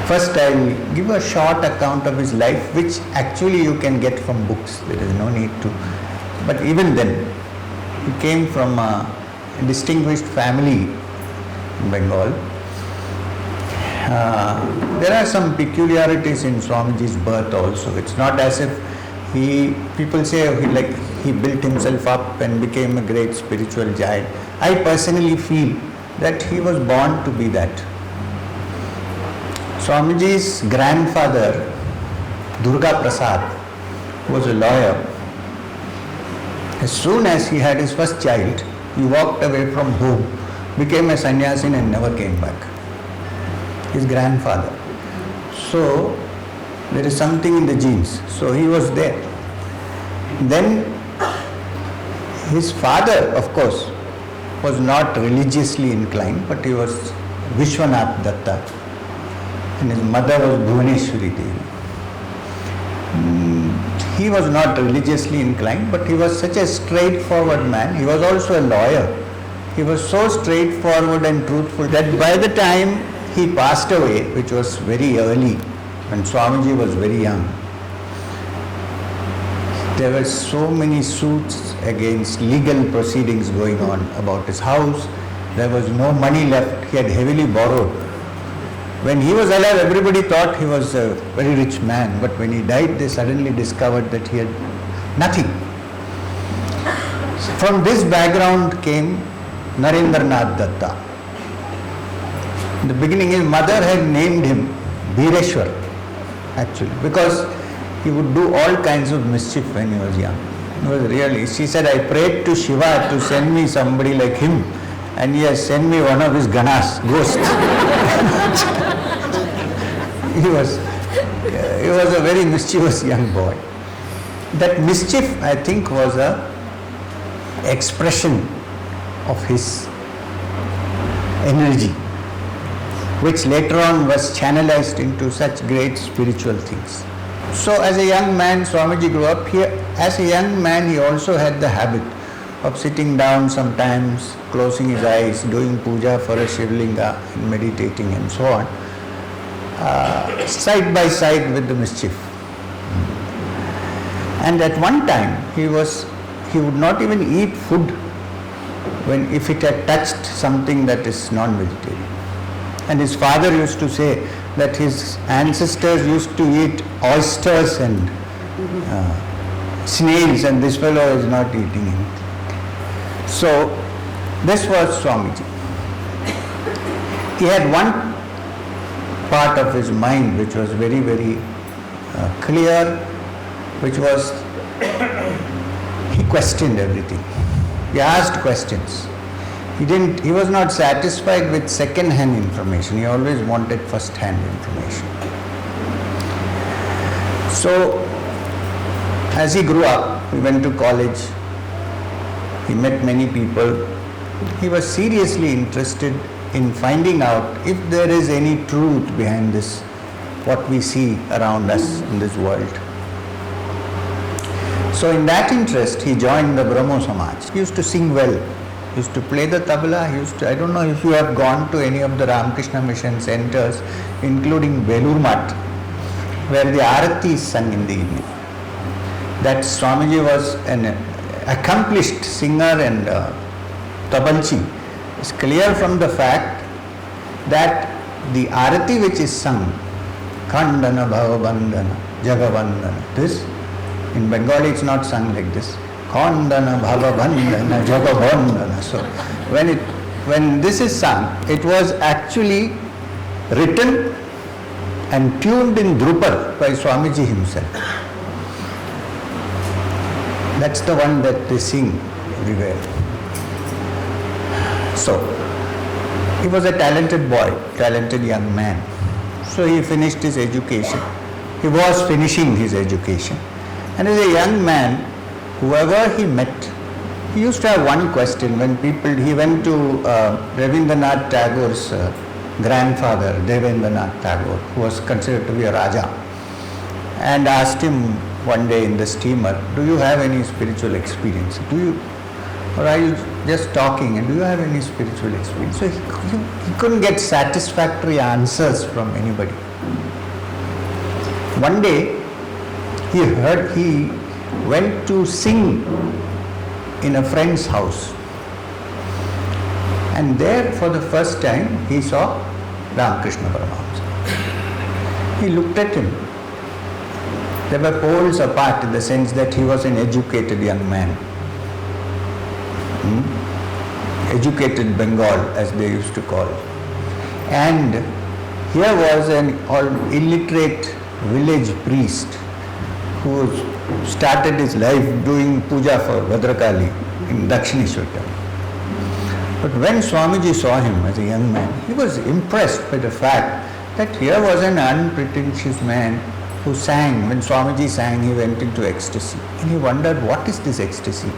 First I will give a short account of his life, which actually you can get from books. There is no need to. But even then, he came from a distinguished family in Bengal. There are some peculiarities in Swamiji's birth also. It's not as if people say he built himself up and became a great spiritual giant. I personally feel that he was born to be that. Swamiji's grandfather, Durga Prasad, was a lawyer. As soon as he had his first child, he walked away from home, became a sannyasin and never came back. His grandfather. So, there is something in the genes. So, he was there. Then, his father, of course, was not religiously inclined, but he was Vishwanath Datta. And his mother was Bhuvaneshwari Devi. He was not religiously inclined, but he was such a straightforward man. He was also a lawyer. He was so straightforward and truthful that by the time he passed away, which was very early, when Swamiji was very young, there were so many suits against legal proceedings going on about his house. There was no money left. He had heavily borrowed. When he was alive, everybody thought he was a very rich man, but when he died, they suddenly discovered that he had nothing. From this background came Narendranath Datta. In the beginning, his mother had named him Bireshwar, actually, because he would do all kinds of mischief when he was young. It was really, she said, I prayed to Shiva to send me somebody like him, and he has sent me one of his ganas, ghosts. He was a very mischievous young boy. That mischief, I think, was a expression of his energy, which later on was channelized into such great spiritual things. So as a young man, Swamiji grew up here. As a young man, he also had the habit of sitting down sometimes, closing his eyes, doing puja for a Shivlinga, and meditating and so on, side by side with the mischief. And at one time, he would not even eat food if it had touched something that is non-vegetarian. And his father used to say that his ancestors used to eat oysters and snails, and this fellow is not eating anything. So, this was Swamiji. He had one part of his mind which was very, very clear, which was he questioned everything. He asked questions. He was not satisfied with second-hand information. He always wanted first-hand information. So, as he grew up, he went to college, he met many people. He was seriously interested in finding out if there is any truth behind this, what we see around us in this world. So in that interest, he joined the Brahmo Samaj. He used to sing well. He used to play the tabla. I don't know if you have gone to any of the Ramakrishna Mission centers, including Belur Math, where the Arati is sung in the evening. That Swamiji was an accomplished singer and tabalchi. It's clear from the fact that the Arati which is sung, Khandana Bhavabandhana, Jagabandhana, this, in Bengali it's not sung like this. Khandana Bhavabandhana, Jagabandhana. So when this is sung, it was actually written and tuned in Drupad by Swamiji himself. That's the one that they sing everywhere. So, he was a talented boy, talented young man. So he finished his education. He was finishing his education. And as a young man, whoever he met, he used to have one question. He went to Rabindranath Tagore's grandfather, Devendranath Tagore, who was considered to be a Raja, and asked him one day in the steamer, do you have any spiritual experience? Or are you just talking, and do you have any spiritual experience? So he couldn't get satisfactory answers from anybody. One day, he went to sing in a friend's house. And there, for the first time, he saw Ramakrishna Paramahansa. He looked at him. They were poles apart in the sense that he was an educated young man. Educated Bengal, as they used to call it. And here was an illiterate village priest who started his life doing puja for Bhadrakali in Dakshineshwar temple. But when Swamiji saw him as a young man, he was impressed by the fact that here was an unpretentious man who sang. When Swamiji sang, he went into ecstasy. And he wondered, what is this ecstasy?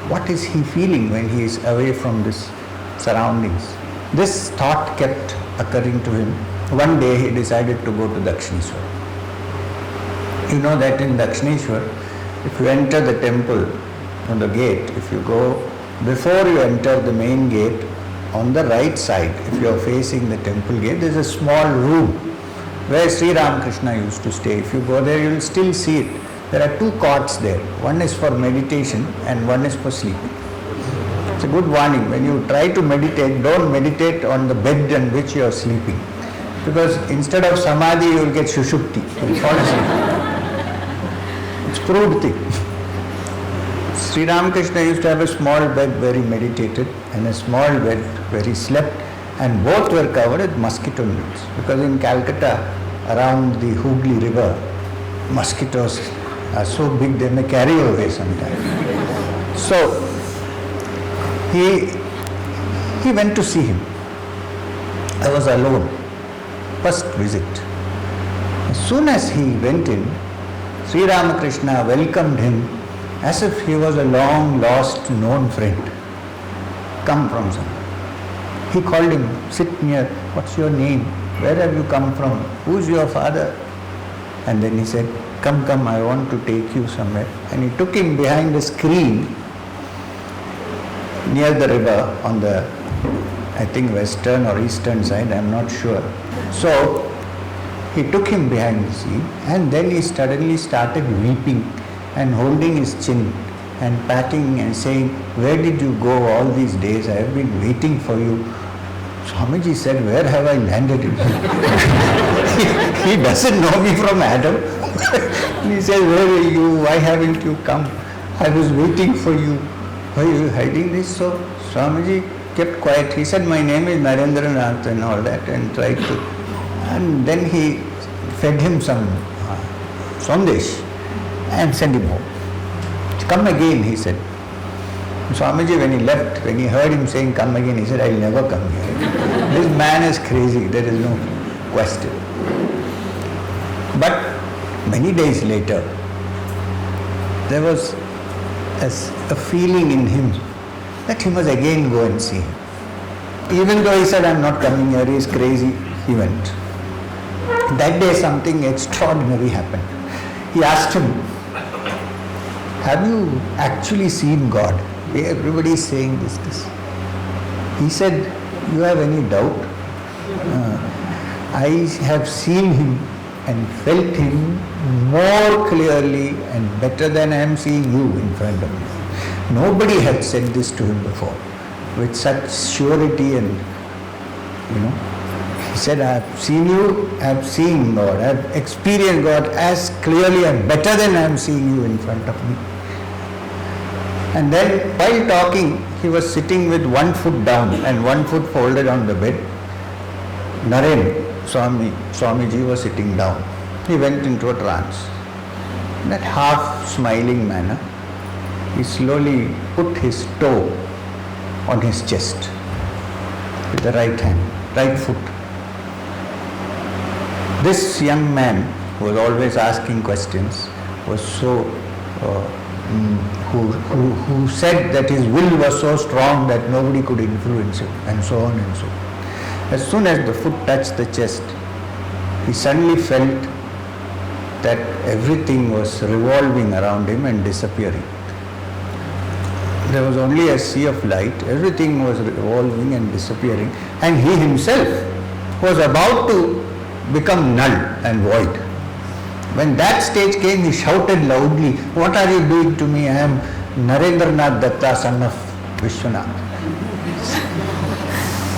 What is he feeling when he is away from this surroundings? This thought kept occurring to him. One day he decided to go to Dakshineshwar. You know that in Dakshineshwar, if you enter the temple on the gate, if you go, before you enter the main gate, on the right side, if you are facing the temple gate, there is a small room where Sri Ramakrishna used to stay. If you go there, you will still see it. There are two cots there. One is for meditation and one is for sleeping. It's a good warning. When you try to meditate, don't meditate on the bed on which you are sleeping. Because instead of Samadhi, you will get Shushupti. You will fall asleep. It's proved thing. Sri Ramakrishna used to have a small bed where he meditated and a small bed where he slept, and both were covered with mosquito nets. Because in Calcutta, around the Hooghly river, mosquitoes are so big they may carry away sometimes. So he went to see him. I was alone. First visit. As soon as he went in, Sri Ramakrishna welcomed him as if he was a long lost known friend, come from somewhere. He called him, sit near, what's your name? Where have you come from? Who's your father? And then he said, come, I want to take you somewhere. And he took him behind a screen near the river on the, I think, western or eastern side, I'm not sure. So he took him behind the scene, and then he suddenly started weeping and holding his chin and patting and saying, where did you go all these days? I have been waiting for you. Swamiji said, where have I landed? He doesn't know me from Adam. He said, where are you? Why haven't you come? I was waiting for you. Why are you hiding this? So Swamiji kept quiet. He said, my name is Narendranath and all that, and tried to. And then he fed him some sandesh and sent him home. Come again, he said. Swamiji, when he left, when he heard him saying come again, he said, I will never come here. This man is crazy, there is no question. But many days later, there was a feeling in him that he must again go and see him. Even though he said, I'm not coming here, he is crazy, he went. That day something extraordinary happened. He asked him, have you actually seen God? Everybody is saying this. He said, you have any doubt? I have seen him and felt him more clearly and better than I am seeing you in front of me. Nobody had said this to him before with such surety and, he said, I have seen you, I have seen God, I have experienced God as clearly and better than I am seeing you in front of me. And then while talking, he was sitting with one foot down and one foot folded on the bed. Naren, Swamiji was sitting down. He went into a trance. In that half smiling manner, he slowly put his toe on his chest with the right hand, right foot. This young man who was always asking questions was so who said that his will was so strong that nobody could influence him, and so on and so on. As soon as the foot touched the chest, he suddenly felt that everything was revolving around him and disappearing. There was only a sea of light, everything was revolving and disappearing, and he himself was about to become null and void. When that stage came, he shouted loudly, "What are you doing to me? I am Narendranath Datta, son of Vishwanath."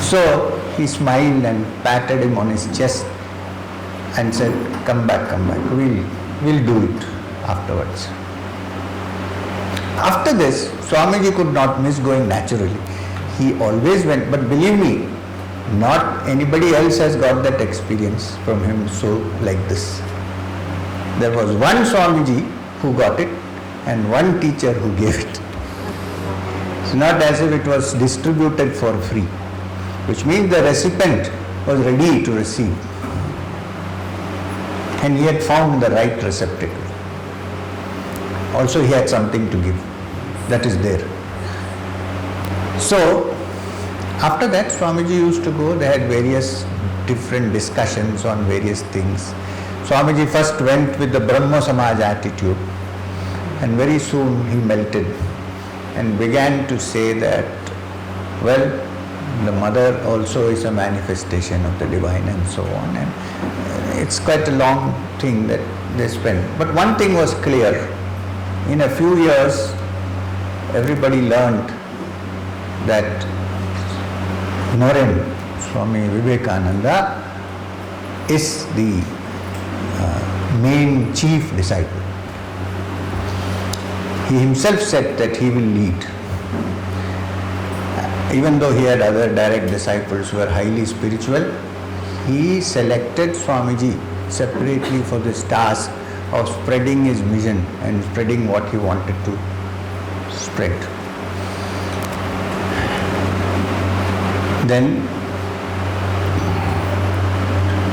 So he smiled and patted him on his chest and said, come back, we'll do it afterwards. After this, Swamiji could not miss going naturally. He always went, but believe me, not anybody else has got that experience from him so like this. There was one Swamiji who got it and one teacher who gave it. It's not as if it was distributed for free, which means the recipient was ready to receive. And he had found the right receptacle. Also he had something to give. That is there. So, after that Swamiji used to go, they had various different discussions on various things. Swamiji first went with the Brahma Samaj attitude, and very soon he melted and began to say that, well, the mother also is a manifestation of the divine and so on, and it's quite a long thing that they spent. But one thing was clear, in a few years everybody learned that Naren, Swami Vivekananda, is the main chief disciple. He himself said that he will lead. Even though he had other direct disciples who were highly spiritual, he selected Swamiji separately for this task of spreading his mission and spreading what he wanted to spread. Then,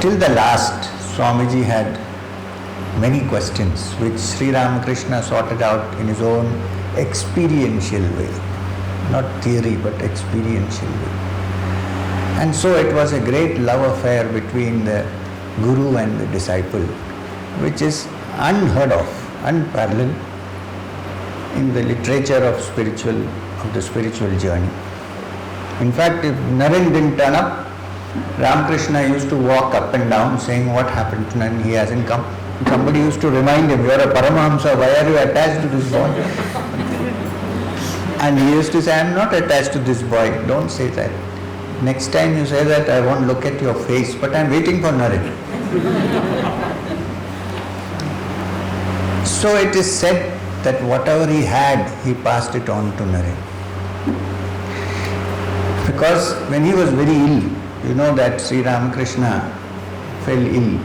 till the last, Swamiji had many questions which Sri Ramakrishna sorted out in his own experiential way. Not theory, but experiential way. And so it was a great love affair between the Guru and the disciple, which is unheard of, unparalleled in the literature of the spiritual journey. In fact, if Naren didn't turn up, Ramakrishna used to walk up and down saying, what happened to Naren? He hasn't come. Somebody used to remind him, you are a Paramahamsa, why are you attached to this boy? And he used to say, I am not attached to this boy, don't say that. Next time you say that, I won't look at your face, but I am waiting for Naren. So it is said that whatever he had, he passed it on to Naren. Because when he was very ill, you know that Sri Ramakrishna fell ill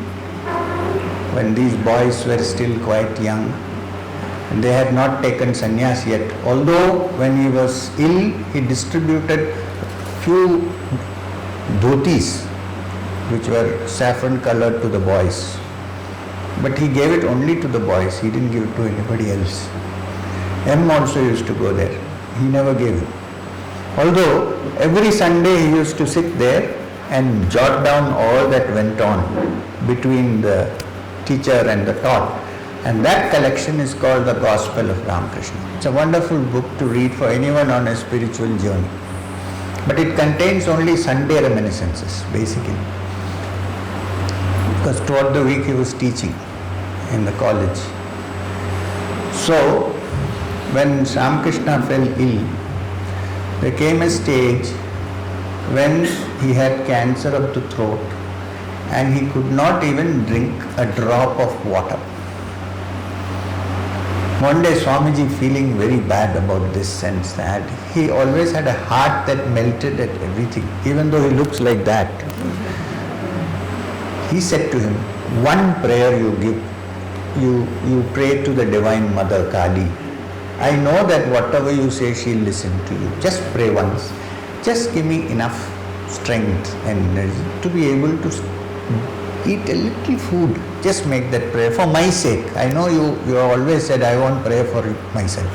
when these boys were still quite young. And they had not taken sannyas yet. Although when he was ill, he distributed few dhotis which were saffron colored to the boys. But he gave it only to the boys, he didn't give it to anybody else. M also used to go there, he never gave it. Although every Sunday he used to sit there and jot down all that went on between the teacher and the taught. And that collection is called the Gospel of Ramakrishna. It's a wonderful book to read for anyone on a spiritual journey. But it contains only Sunday reminiscences, basically. Because throughout the week he was teaching in the college. So, when Ramakrishna fell ill, there came a stage when he had cancer of the throat and he could not even drink a drop of water. One day Swamiji, feeling very bad about this and sad, he always had a heart that melted at everything, even though he looks like that. He said to him, one prayer you give, you pray to the Divine Mother Kali. I know that whatever you say, she'll listen to you. Just pray once. Just give me enough strength and energy to be able to eat a little food. Just make that prayer for my sake. I know you have always said, I won't pray for myself.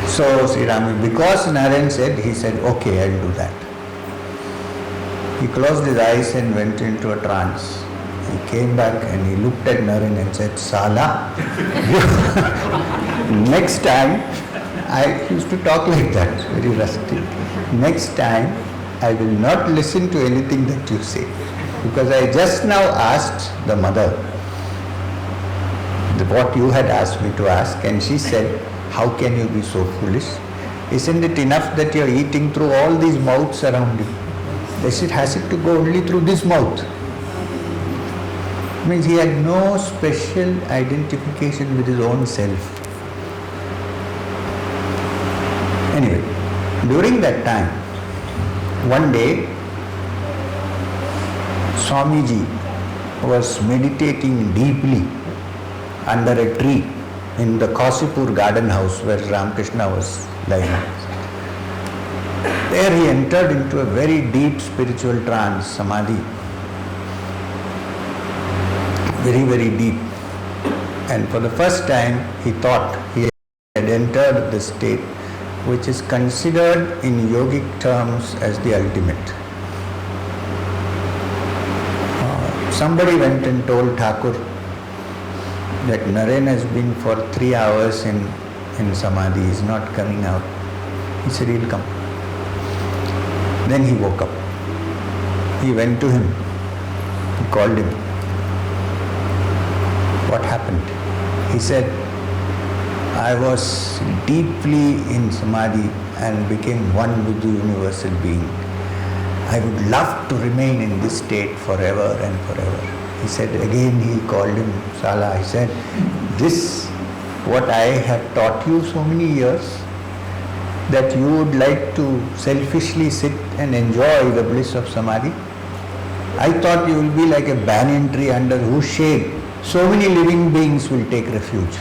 So Sri Ram, because Naren said, he said, okay, I'll do that. He closed his eyes and went into a trance. He came back and he looked at Naren and said, Sala, next time, I used to talk like that, very rusty. Next time, I will not listen to anything that you say. Because I just now asked the mother what you had asked me to ask, and she said, how can you be so foolish? Isn't it enough that you are eating through all these mouths around you? Has it to go only through this mouth? Means he had no special identification with his own self. Anyway, during that time, one day, Swamiji was meditating deeply under a tree in the Kausipur garden house where Ramakrishna was lying. There he entered into a very deep spiritual trance, Samadhi. Very, very deep. And for the first time, he thought he had entered the state which is considered in yogic terms as the ultimate. Somebody went and told Thakur that Naren has been for 3 hours in Samadhi, he is not coming out. He said, he'll come. Then he woke up. He went to him. He called him. What happened? He said, I was deeply in Samadhi and became one with the universal being. I would love to remain in this state forever and forever. He said, again he called him Sala. He said, this, what I have taught you so many years, that you would like to selfishly sit and enjoy the bliss of Samadhi. I thought you will be like a banyan tree under whose shade so many living beings will take refuge.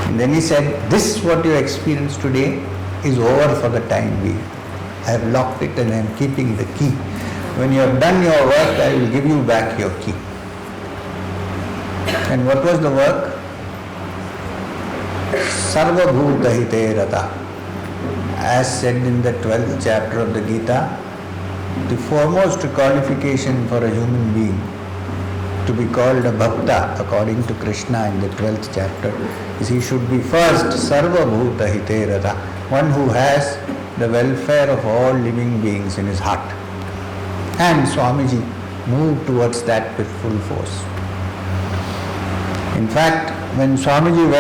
And then he said, this what you experience today is over for the time being. I have locked it and I am keeping the key. When you have done your work, I will give you back your key. And what was the work? Sarva bhuta hite rata. As said in the 12th chapter of the Gita, the foremost qualification for a human being to be called a bhakta according to Krishna in the 12th chapter is he should be first sarva bhuta hite rata, one who has the welfare of all living beings in his heart. And Swamiji moved towards that with full force. In fact, when Swamiji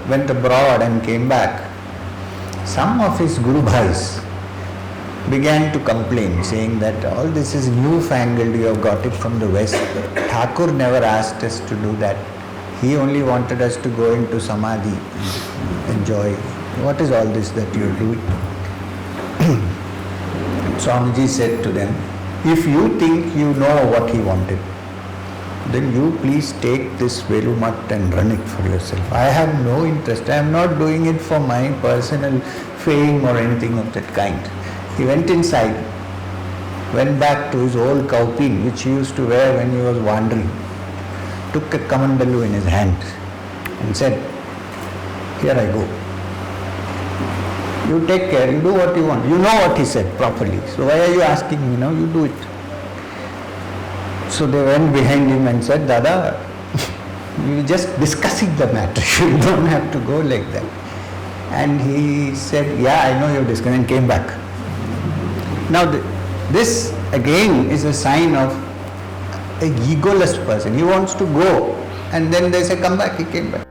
went abroad and came back, some of his Guru Bhais began to complain, saying that all this is newfangled, you have got it from the West. Thakur never asked us to do that. He only wanted us to go into Samadhi and enjoy. What is all this that you are doing? Swamiji said to them, if you think you know what he wanted, then you please take this Velumat and run it for yourself. I have no interest. I am not doing it for my personal fame or anything of that kind. He went inside, went back to his old kaupin which he used to wear when he was wandering, took a kamandalu in his hand and said, here I go. You take care, you do what you want. You know what he said properly. So why are you asking me now? You do it. So they went behind him and said, Dada, we were just discussing the matter. You don't have to go like that. And he said, yeah, I know you're discussing, and came back. Now this again is a sign of a egoless person. He wants to go and then they say, come back, he came back.